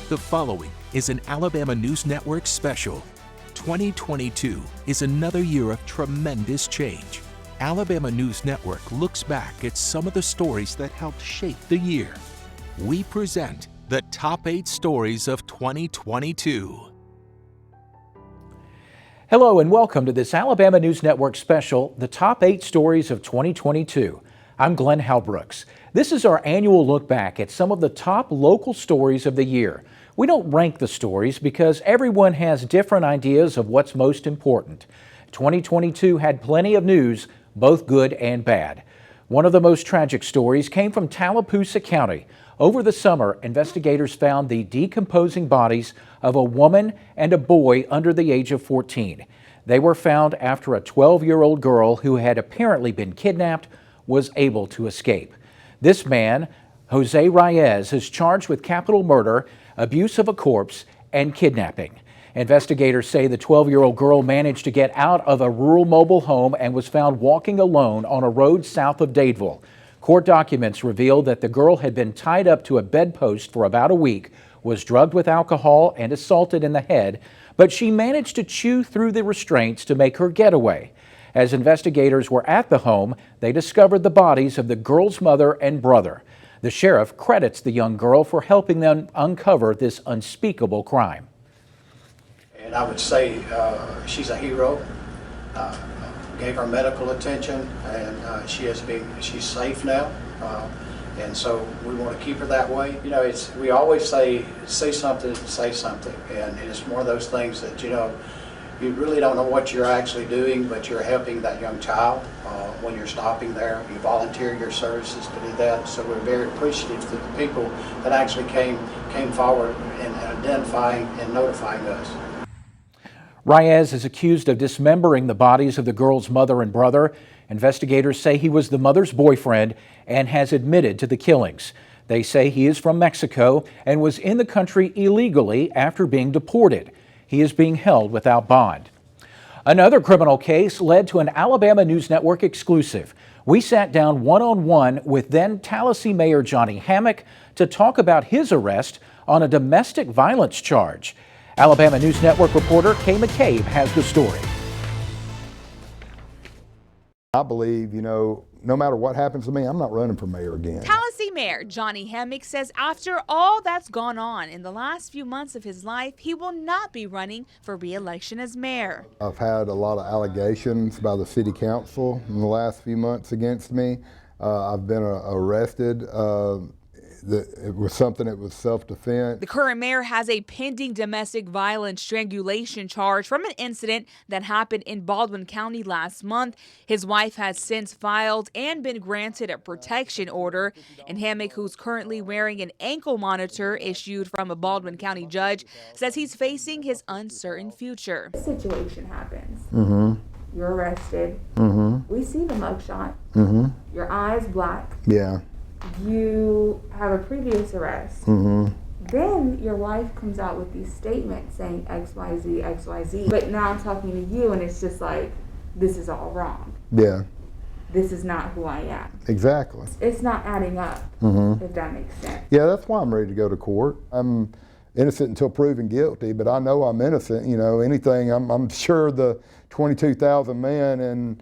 The following is an Alabama News Network special. 2022 is another year of tremendous change. Alabama News Network looks back at some of the stories that helped shape the year. We present the top 8 stories of 2022. Hello and welcome to this Alabama News Network special, the top 8 stories of 2022. I'm Glenn Halbrooks. This is our annual look back at some of the top local stories of the year. We don't rank the stories because everyone has different ideas of what's most important. 2022 had plenty of news, both good and bad. One of the most tragic stories came from Tallapoosa County. Over the summer, investigators found the decomposing bodies of a woman and a boy under the age of 14. They were found after a 12-year-old girl who had apparently been kidnapped was able to escape. This man, Jose Reyes, is charged with capital murder, abuse of a corpse, and kidnapping. Investigators say the 12-year-old girl managed to get out of a rural mobile home and was found walking alone on a road south of Dadeville. Court documents revealed that the girl had been tied up to a bedpost for about a week, was drugged with alcohol and assaulted in the head, but she managed to chew through the restraints to make her getaway. As investigators were at the home, they discovered the bodies of the girl's mother and brother. The sheriff credits the young girl for helping them uncover this unspeakable crime. And I would say she's a hero. Gave her medical attention, and she's safe now. And so we want to keep her that way. You know, we always say something, say something, and it's one of those things that you really don't know what you're actually doing, but you're helping that young child when you're stopping there. You volunteer your services to do that, so we're very appreciative to the people that actually came forward and identifying and notifying us. Reyes is accused of dismembering the bodies of the girl's mother and brother. Investigators say he was the mother's boyfriend and has admitted to the killings. They say he is from Mexico and was in the country illegally after being deported. He is being held without bond. Another criminal case led to an Alabama News Network exclusive. We sat down one-on-one with then Tallahassee Mayor Johnny Hammock to talk about his arrest on a domestic violence charge. Alabama News Network reporter Kay McCabe has the story. I believe, no matter what happens to me, I'm not running for mayor again. Tallahassee Mayor Johnny Hammock says after all that's gone on in the last few months of his life, he will not be running for re-election as mayor. I've had a lot of allegations by the city council in the last few months against me. I've been arrested. It was something that was self-defense. The current mayor has a pending domestic violence strangulation charge from an incident that happened in Baldwin County last month. His wife has since filed and been granted a protection order. And Hammock, who's currently wearing an ankle monitor issued from a Baldwin County judge, says he's facing his uncertain future. The situation happens. Mm-hmm. You're arrested. Mm-hmm. We see the mugshot. Mm-hmm. Your eyes black. Yeah. You have a previous arrest. Mm-hmm. Then your wife comes out with these statements saying XYZ, XYZ. But now I'm talking to you and it's just like, this is all wrong. Yeah. This is not who I am. Exactly. It's not adding up, mm-hmm. if that makes sense. Yeah, that's why I'm ready to go to court. I'm innocent until proven guilty, but I know I'm innocent. Anything, I'm sure the 22,000 men and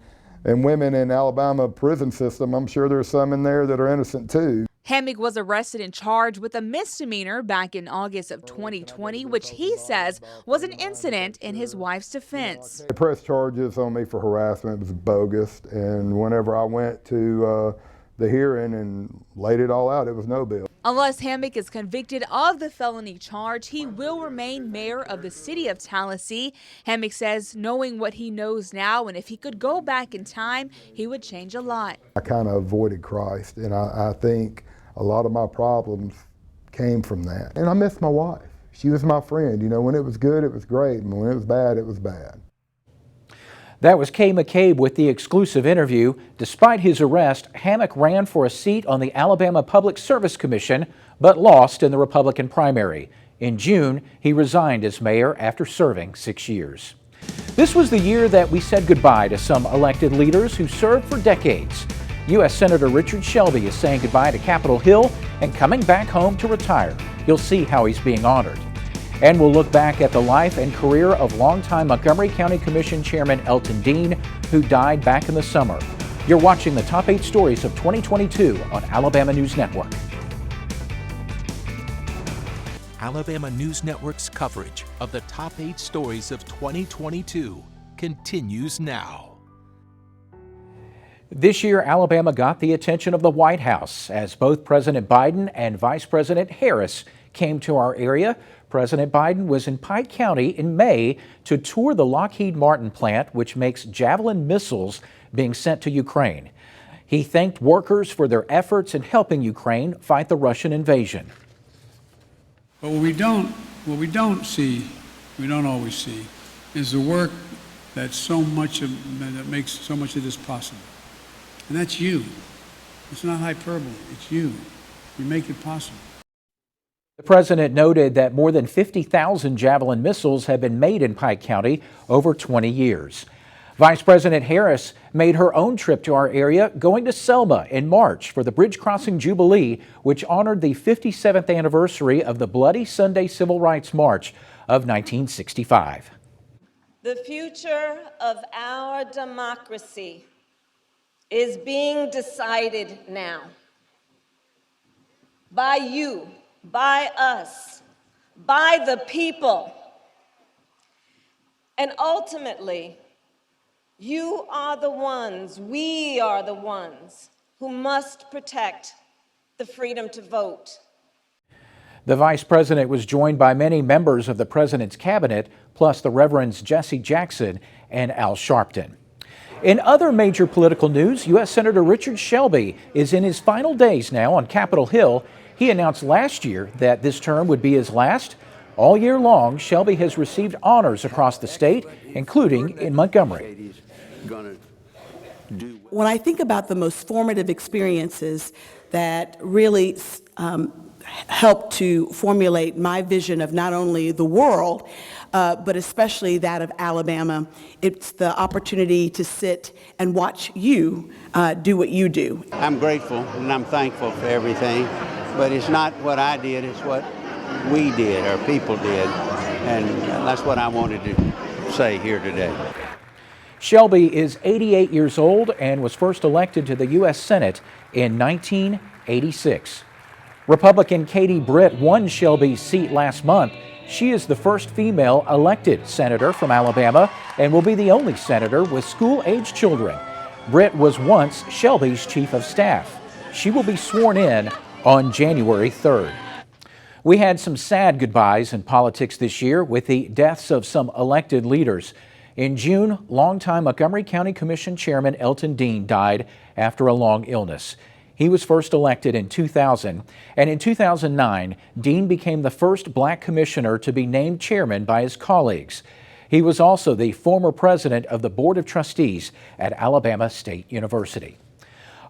women in Alabama prison system, I'm sure there's some in there that are innocent too. Hammock was arrested and charged with a misdemeanor back in August of 2020, which he says was an incident in his wife's defense. They pressed charges on me for harassment. It was bogus, and whenever I went to the hearing and laid it all out, it was no bill. Unless Hammock is convicted of the felony charge, he will remain mayor of the city of Tallahassee. Hammock says knowing what he knows now, and if he could go back in time, he would change a lot. I kind of avoided Christ, and I think a lot of my problems came from that. And I miss my wife. She was my friend. When it was good, it was great, and when it was bad, it was bad. That was Kay McCabe with the exclusive interview. Despite his arrest, Hammock ran for a seat on the Alabama Public Service Commission, but lost in the Republican primary. In June, he resigned as mayor after serving 6 years. This was the year that we said goodbye to some elected leaders who served for decades. U.S. Senator Richard Shelby is saying goodbye to Capitol Hill and coming back home to retire. You'll see how he's being honored. And we'll look back at the life and career of longtime Montgomery County Commission Chairman Elton Dean, who died back in the summer. You're watching the top 8 stories of 2022 on Alabama News Network. Alabama News Network's coverage of the top 8 stories of 2022 continues now. This year, Alabama got the attention of the White House as both President Biden and Vice President Harris came to our area. President Biden was in Pike County in May to tour the Lockheed Martin plant, which makes Javelin missiles being sent to Ukraine. He thanked workers for their efforts in helping Ukraine fight the Russian invasion. But what we don't always see, is the work that makes so much of this possible. And that's you. It's not hyperbole, it's you. You make it possible. The president noted that more than 50,000 Javelin missiles have been made in Pike County over 20 years. Vice President Harris made her own trip to our area, going to Selma in March for the Bridge Crossing Jubilee, which honored the 57th anniversary of the Bloody Sunday Civil Rights March of 1965. The future of our democracy is being decided now by you, by us, by the people. And ultimately, you are the ones, we are the ones who must protect the freedom to vote. The vice president was joined by many members of the president's cabinet, plus the Reverends Jesse Jackson and Al Sharpton. In other major political news, U.S. Senator Richard Shelby is in his final days now on Capitol Hill. He announced last year that this term would be his last. All year long, Shelby has received honors across the state, including in Montgomery. When I think about the most formative experiences that really helped to formulate my vision of not only the world, but especially that of Alabama, it's the opportunity to sit and watch you do what you do. I'm grateful and I'm thankful for everything, but it's not what I did, it's what we did, our people did, and that's what I wanted to say here today. Shelby is 88 years old and was first elected to the U.S. Senate in 1986. Republican Katie Britt won Shelby's seat last month. She is the first female elected senator from Alabama and will be the only senator with school-age children. Britt was once Shelby's chief of staff. She will be sworn in on January 3rd. We had some sad goodbyes in politics this year with the deaths of some elected leaders. In June, longtime Montgomery County Commission Chairman Elton Dean died after a long illness. He was first elected in 2000, and in 2009, Dean became the first black commissioner to be named chairman by his colleagues. He was also the former president of the Board of Trustees at Alabama State University.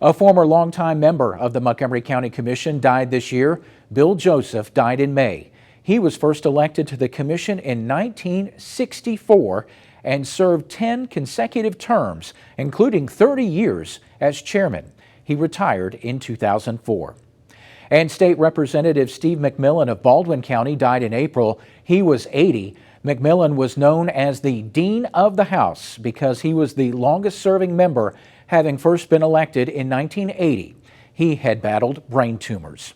A former longtime member of the Montgomery County Commission died this year. Bill Joseph died in May. He was first elected to the commission in 1964 and served 10 consecutive terms, including 30 years as chairman. He retired in 2004. And State Representative Steve McMillan of Baldwin County died in April. He was 80. McMillan was known as the Dean of the House because he was the longest-serving member, having first been elected in 1980. He had battled brain tumors.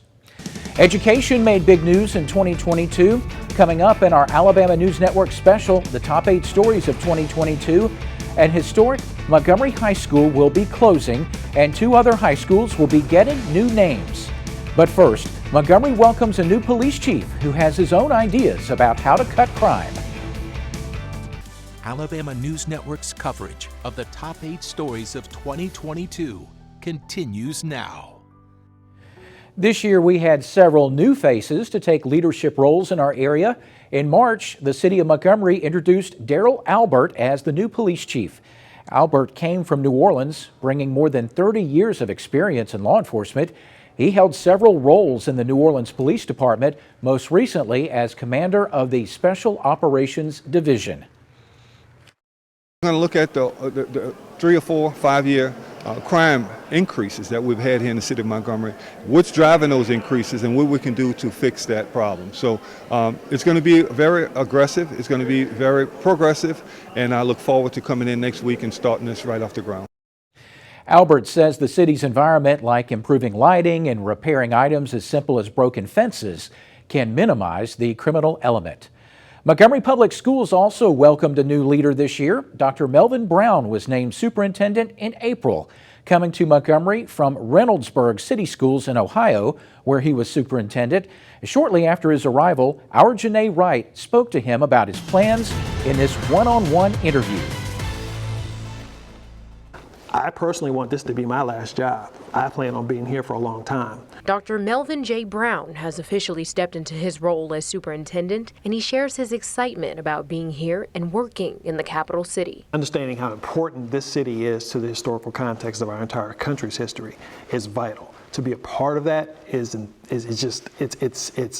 Education made big news in 2022. Coming up in our Alabama News Network special, the top 8 stories of 2022, an historic Montgomery High School will be closing and 2 other high schools will be getting new names. But first, Montgomery welcomes a new police chief who has his own ideas about how to cut crime. Alabama News Network's coverage of the top 8 stories of 2022 continues now. This year, we had several new faces to take leadership roles in our area. In March, the city of Montgomery introduced Daryl Albert as the new police chief. Albert came from New Orleans, bringing more than 30 years of experience in law enforcement. He held several roles in the New Orleans Police Department, most recently as commander of the Special Operations Division. I'm going to look at the 3 or 4, 5 year crime increases that we've had here in the city of Montgomery, what's driving those increases and what we can do to fix that problem. So it's going to be very aggressive, it's going to be very progressive, and I look forward to coming in next week and starting this right off the ground. Albert says the city's environment, like improving lighting and repairing items as simple as broken fences, can minimize the criminal element. Montgomery Public Schools also welcomed a new leader this year. Dr. Melvin Brown was named superintendent in April, coming to Montgomery from Reynoldsburg City Schools in Ohio, where he was superintendent. Shortly after his arrival, our Janae Wright spoke to him about his plans in this one-on-one interview. I personally want this to be my last job. I plan on being here for a long time. Dr. Melvin J. Brown has officially stepped into his role as superintendent, and he shares his excitement about being here and working in the capital city. Understanding how important this city is to the historical context of our entire country's history is vital. To be a part of that is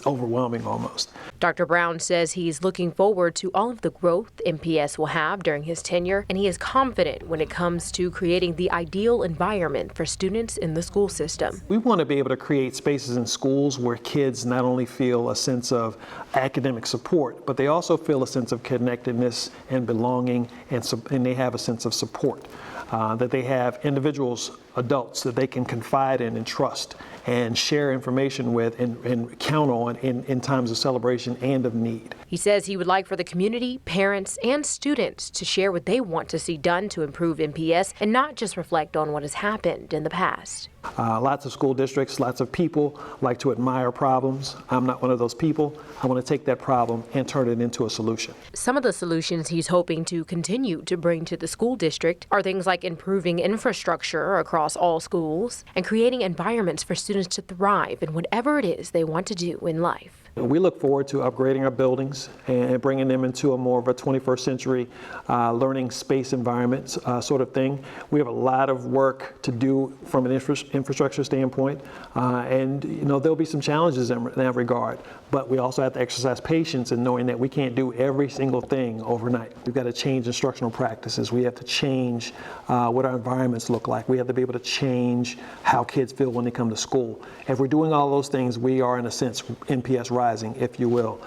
overwhelming almost. Dr. Brown says he's looking forward to all of the growth MPS will have during his tenure, and he is confident when it comes to creating the ideal environment for students in the school system. We want to be able to create spaces in schools where kids not only feel a sense of academic support, but they also feel a sense of connectedness and belonging, and they have a sense of support. That they have individuals, adults that they can confide in and trust and share information with and count on in times of celebration and of need. He says he would like for the community, parents, and students to share what they want to see done to improve MPS and not just reflect on what has happened in the past. Lots of school districts, lots of people like to admire problems. I'm not one of those people. I want to take that problem and turn it into a solution. Some of the solutions he's hoping to continue to bring to the school district are things like improving infrastructure across all schools and creating environments for students to thrive in whatever it is they want to do in life. We look forward to upgrading our buildings and bringing them into a more of a 21st century learning space environment sort of thing. We have a lot of work to do from an infrastructure standpoint, and there'll be some challenges in that regard. But we also have to exercise patience in knowing that we can't do every single thing overnight. We've got to change instructional practices. We have to change what our environments look like. We have to be able to change how kids feel when they come to school. If we're doing all those things, we are, in a sense, MPS rising, if you will.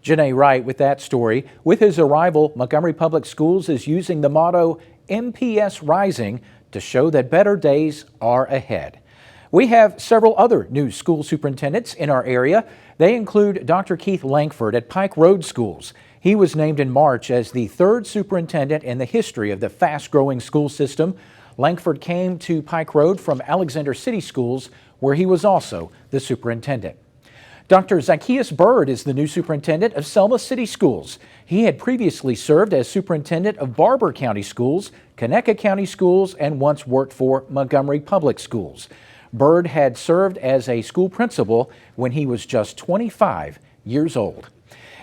Janae Wright with that story. With his arrival, Montgomery Public Schools is using the motto MPS Rising to show that better days are ahead. We have several other new school superintendents in our area. They include Dr. Keith Langford at Pike Road Schools. He was named in March as the third superintendent in the history of the fast-growing school system. Langford came to Pike Road from Alexander City Schools, where he was also the superintendent. Dr. Zacchaeus Bird is the new superintendent of Selma City Schools. He had previously served as superintendent of Barber County Schools, Conecuh County Schools, and once worked for Montgomery Public Schools. Bird had served as a school principal when he was just 25 years old.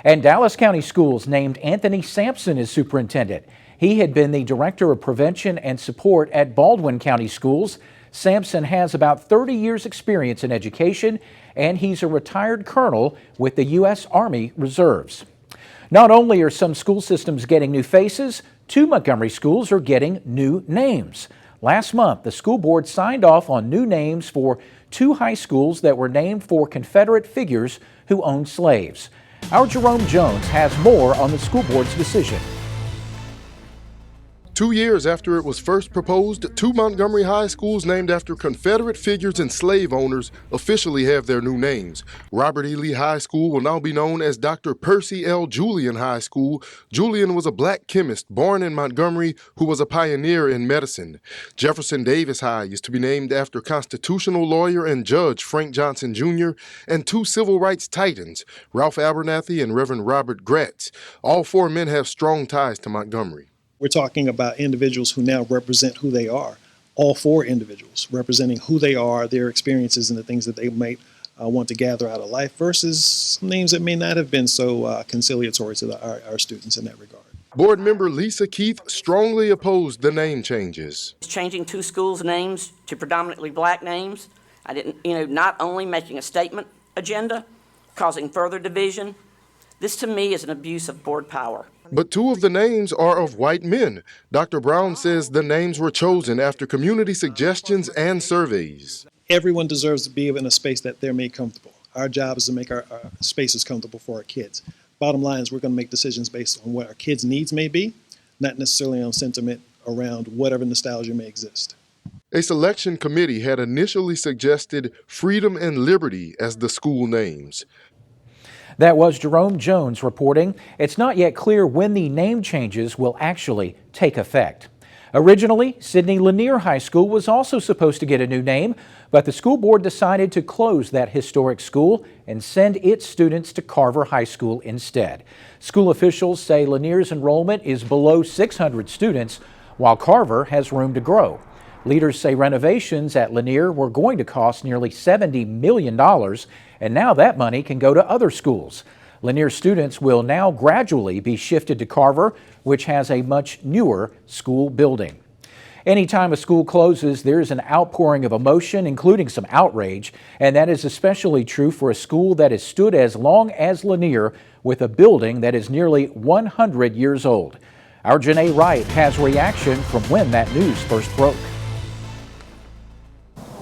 And Dallas County Schools named Anthony Sampson as superintendent. He had been the director of prevention and support at Baldwin County Schools. Sampson has about 30 years experience in education, and he's a retired colonel with the U.S. Army Reserves. Not only are some school systems getting new faces, 2 Montgomery schools are getting new names. Last month, the school board signed off on new names for 2 high schools that were named for Confederate figures who owned slaves. Our Jerome Jones has more on the school board's decision. 2 years after it was first proposed, 2 Montgomery high schools named after Confederate figures and slave owners officially have their new names. Robert E. Lee High School will now be known as Dr. Percy L. Julian High School. Julian was a black chemist born in Montgomery who was a pioneer in medicine. Jefferson Davis High is to be named after constitutional lawyer and judge Frank Johnson Jr. and 2 civil rights titans, Ralph Abernathy and Reverend Robert Gratz. All 4 men have strong ties to Montgomery. We're talking about individuals who now represent who they are. All 4 individuals representing who they are, their experiences, and the things that they might want to gather out of life versus some names that may not have been so conciliatory to our students in that regard. Board member Lisa Keith strongly opposed the name changes. Changing 2 schools' names to predominantly black names, not only making a statement agenda, causing further division. This to me is an abuse of board power. But two of the names are of white men. Dr. Brown says the names were chosen after community suggestions and surveys. Everyone deserves to be in a space that they're made comfortable. Our job is to make our spaces comfortable for our kids. Bottom line is we're going to make decisions based on what our kids' needs may be, not necessarily on sentiment around whatever nostalgia may exist. A selection committee had initially suggested Freedom and Liberty as the school names. That was Jerome Jones reporting. It's not yet clear when the name changes will actually take effect. Originally, Sidney Lanier High School was also supposed to get a new name, but the school board decided to close that historic school and send its students to Carver High School instead. School officials say Lanier's enrollment is below 600 students, while Carver has room to grow. Leaders say renovations at Lanier were going to cost nearly $70 million, and now that money can go to other schools. Lanier students will now gradually be shifted to Carver, which has a much newer school building. Anytime a school closes, there's an outpouring of emotion, including some outrage, and that is especially true for a school that has stood as long as Lanier with a building that is nearly 100 years old. Our Janae Wright has reaction from when that news first broke.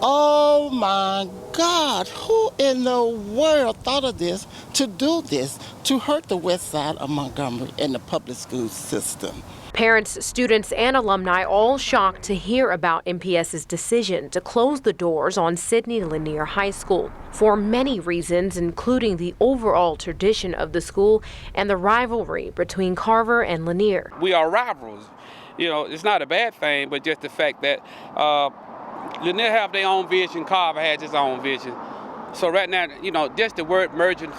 Oh my God, who in the world thought of this, to do this, to hurt the west side of Montgomery and the public school system? Parents, students, and alumni all shocked to hear about MPS's decision to close the doors on Sidney Lanier High School for many reasons, including the overall tradition of the school and the rivalry between Carver and Lanier. We are rivals. You know, it's not a bad thing, but just the fact that Lanier have their own vision, Carver has his own vision. So right now, you know, just the word merging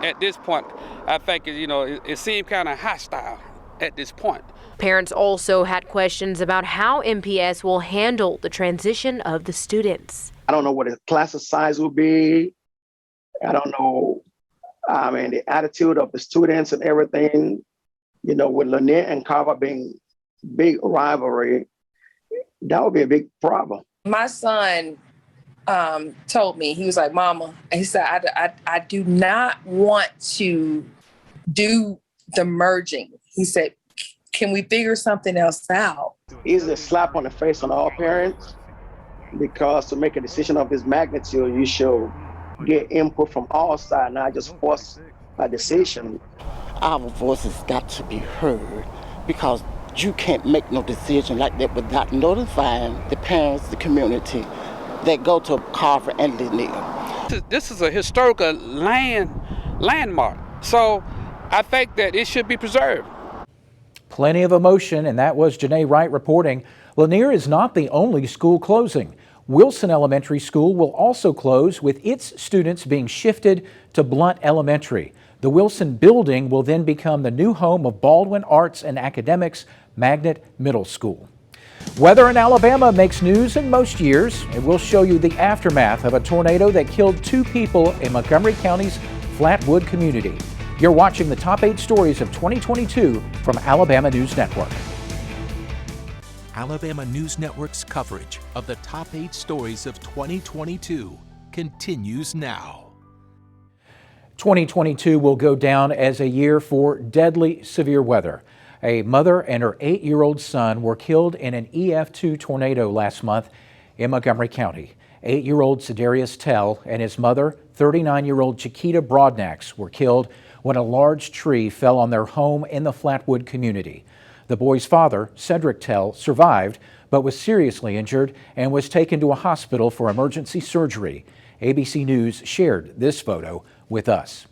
at this point, I think, you know, it seemed kind of hostile at this point. Parents also had questions about how MPS will handle the transition of the students. I don't know what the class size will be. I don't know, the attitude of the students and everything. You know, with Lanier and Carver being big rivalry, that would be a big problem. My son told me, he was like, Mama, he said, I do not want to do the merging. He said, can we figure something else out? It's a slap on the face on all parents, because to make a decision of this magnitude, you should get input from all sides, not just force a decision. Our voices got to be heard, because you can't make no decision like that without notifying the parents, the community that go to Carver and Lanier. This is a historical landmark, so I think that it should be preserved. Plenty of emotion, and that was Janae Wright reporting. Lanier is not the only school closing. Wilson Elementary School will also close, with its students being shifted to Blunt Elementary. The Wilson building will then become the new home of Baldwin Arts and Academics Magnet Middle School. Weather in Alabama makes news in most years, and we'll show you the aftermath of a tornado that killed 2 people in Montgomery County's Flatwood community. You're watching the top 8 stories of 2022 from Alabama News Network. Alabama News Network's coverage of the top 8 stories of 2022 continues now. 2022 will go down as a year for deadly severe weather. A mother and her 8-year-old son were killed in an EF2 tornado last month in Montgomery County. 8-year-old Cedarius Tell and his mother, 39-year-old Chiquita Broadnax, were killed when a large tree fell on their home in the Flatwood community. The boy's father, Cedric Tell, survived but was seriously injured and was taken to a hospital for emergency surgery. ABC News shared this photo with us.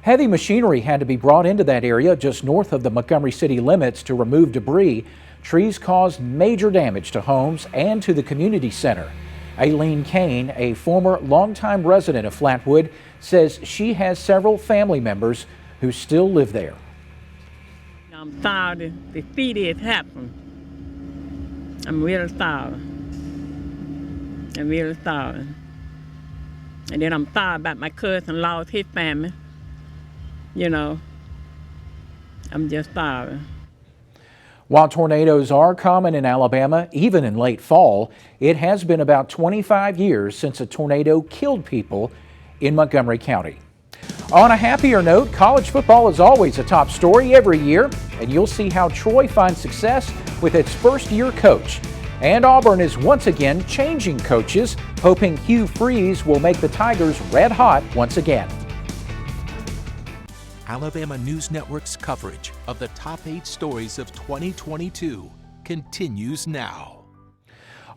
Heavy machinery had to be brought into that area just north of the Montgomery city limits to remove debris. Trees caused major damage to homes and to the community center. Aileen Kane, a former longtime resident of Flatwood, says she has several family members who still live there. I'm sorry to see this happen. I'm really sorry. I'm really sorry. And then I'm sorry about my cousin lost his family. You know, I'm just sorry. While tornadoes are common in Alabama, even in late fall, it has been about 25 years since a tornado killed people in Montgomery County. On a happier note, college football is always a top story every year, and you'll see how Troy finds success with its first-year coach. And Auburn is once again changing coaches, hoping Hugh Freeze will make the Tigers red hot once again. Alabama News Network's coverage of the top 8 stories of 2022 continues now.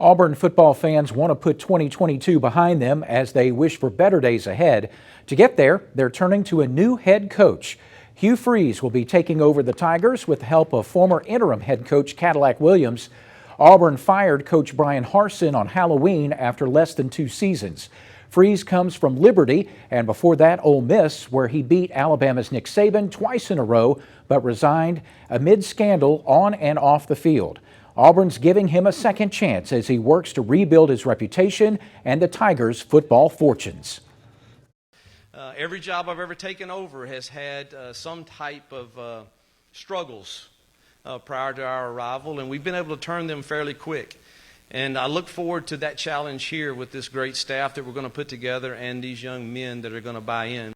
Auburn football fans want to put 2022 behind them as they wish for better days ahead. To get there, they're turning to a new head coach. Hugh Freeze will be taking over the Tigers with the help of former interim head coach Cadillac Williams. Auburn fired Coach Brian Harsin on Halloween after less than 2 seasons. Freeze comes from Liberty, and before that, Ole Miss, where he beat Alabama's Nick Saban twice in a row, but resigned amid scandal on and off the field. Auburn's giving him a second chance as he works to rebuild his reputation and the Tigers' football fortunes. Every job I've ever taken over has had some type of struggles prior to our arrival, and we've been able to turn them fairly quick. And I look forward to that challenge here with this great staff that we're going to put together and these young men that are going to buy in.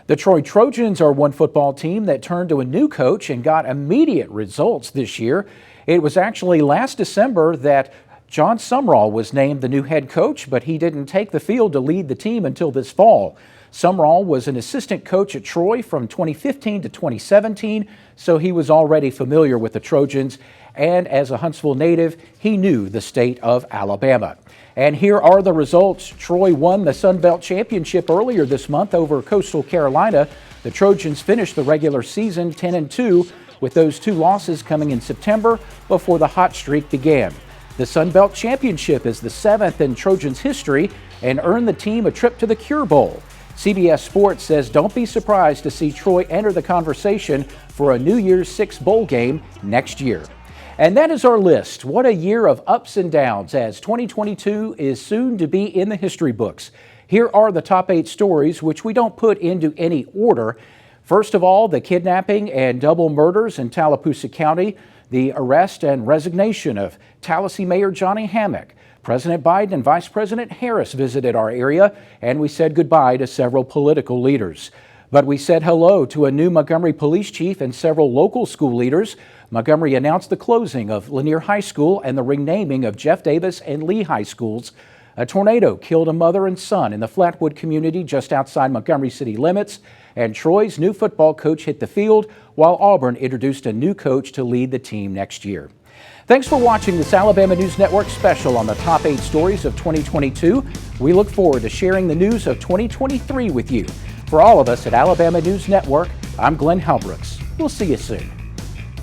The Troy Trojans are one football team that turned to a new coach and got immediate results this year. It was actually last December that John Sumrall was named the new head coach, but he didn't take the field to lead the team until this fall. Sumrall was an assistant coach at Troy from 2015 to 2017, so he was already familiar with the Trojans, and as a Huntsville native, he knew the state of Alabama. And here are the results. Troy won the Sun Belt Championship earlier this month over Coastal Carolina. The Trojans finished the regular season 10-2, with those 2 losses coming in September before the hot streak began. The Sun Belt Championship is the 7th in Trojans history and earned the team a trip to the Cure Bowl. CBS Sports says don't be surprised to see Troy enter the conversation for a New Year's Six bowl game next year. And that is our list. What a year of ups and downs, as 2022 is soon to be in the history books. Here are the top 8 stories, which we don't put into any order. First of all, the kidnapping and double murders in Tallapoosa County, the arrest and resignation of Tallahassee Mayor Johnny Hammock. President Biden and Vice President Harris visited our area, and we said goodbye to several political leaders. But we said hello to a new Montgomery police chief and several local school leaders. Montgomery announced the closing of Lanier High School and the renaming of Jeff Davis and Lee High Schools. A tornado killed a mother and son in the Flatwood community just outside Montgomery city limits. And Troy's new football coach hit the field, while Auburn introduced a new coach to lead the team next year. Thanks for watching this Alabama News Network special on the top 8 stories of 2022. We look forward to sharing the news of 2023 with you. For all of us at Alabama News Network, I'm Glenn Halbrooks. We'll see you soon.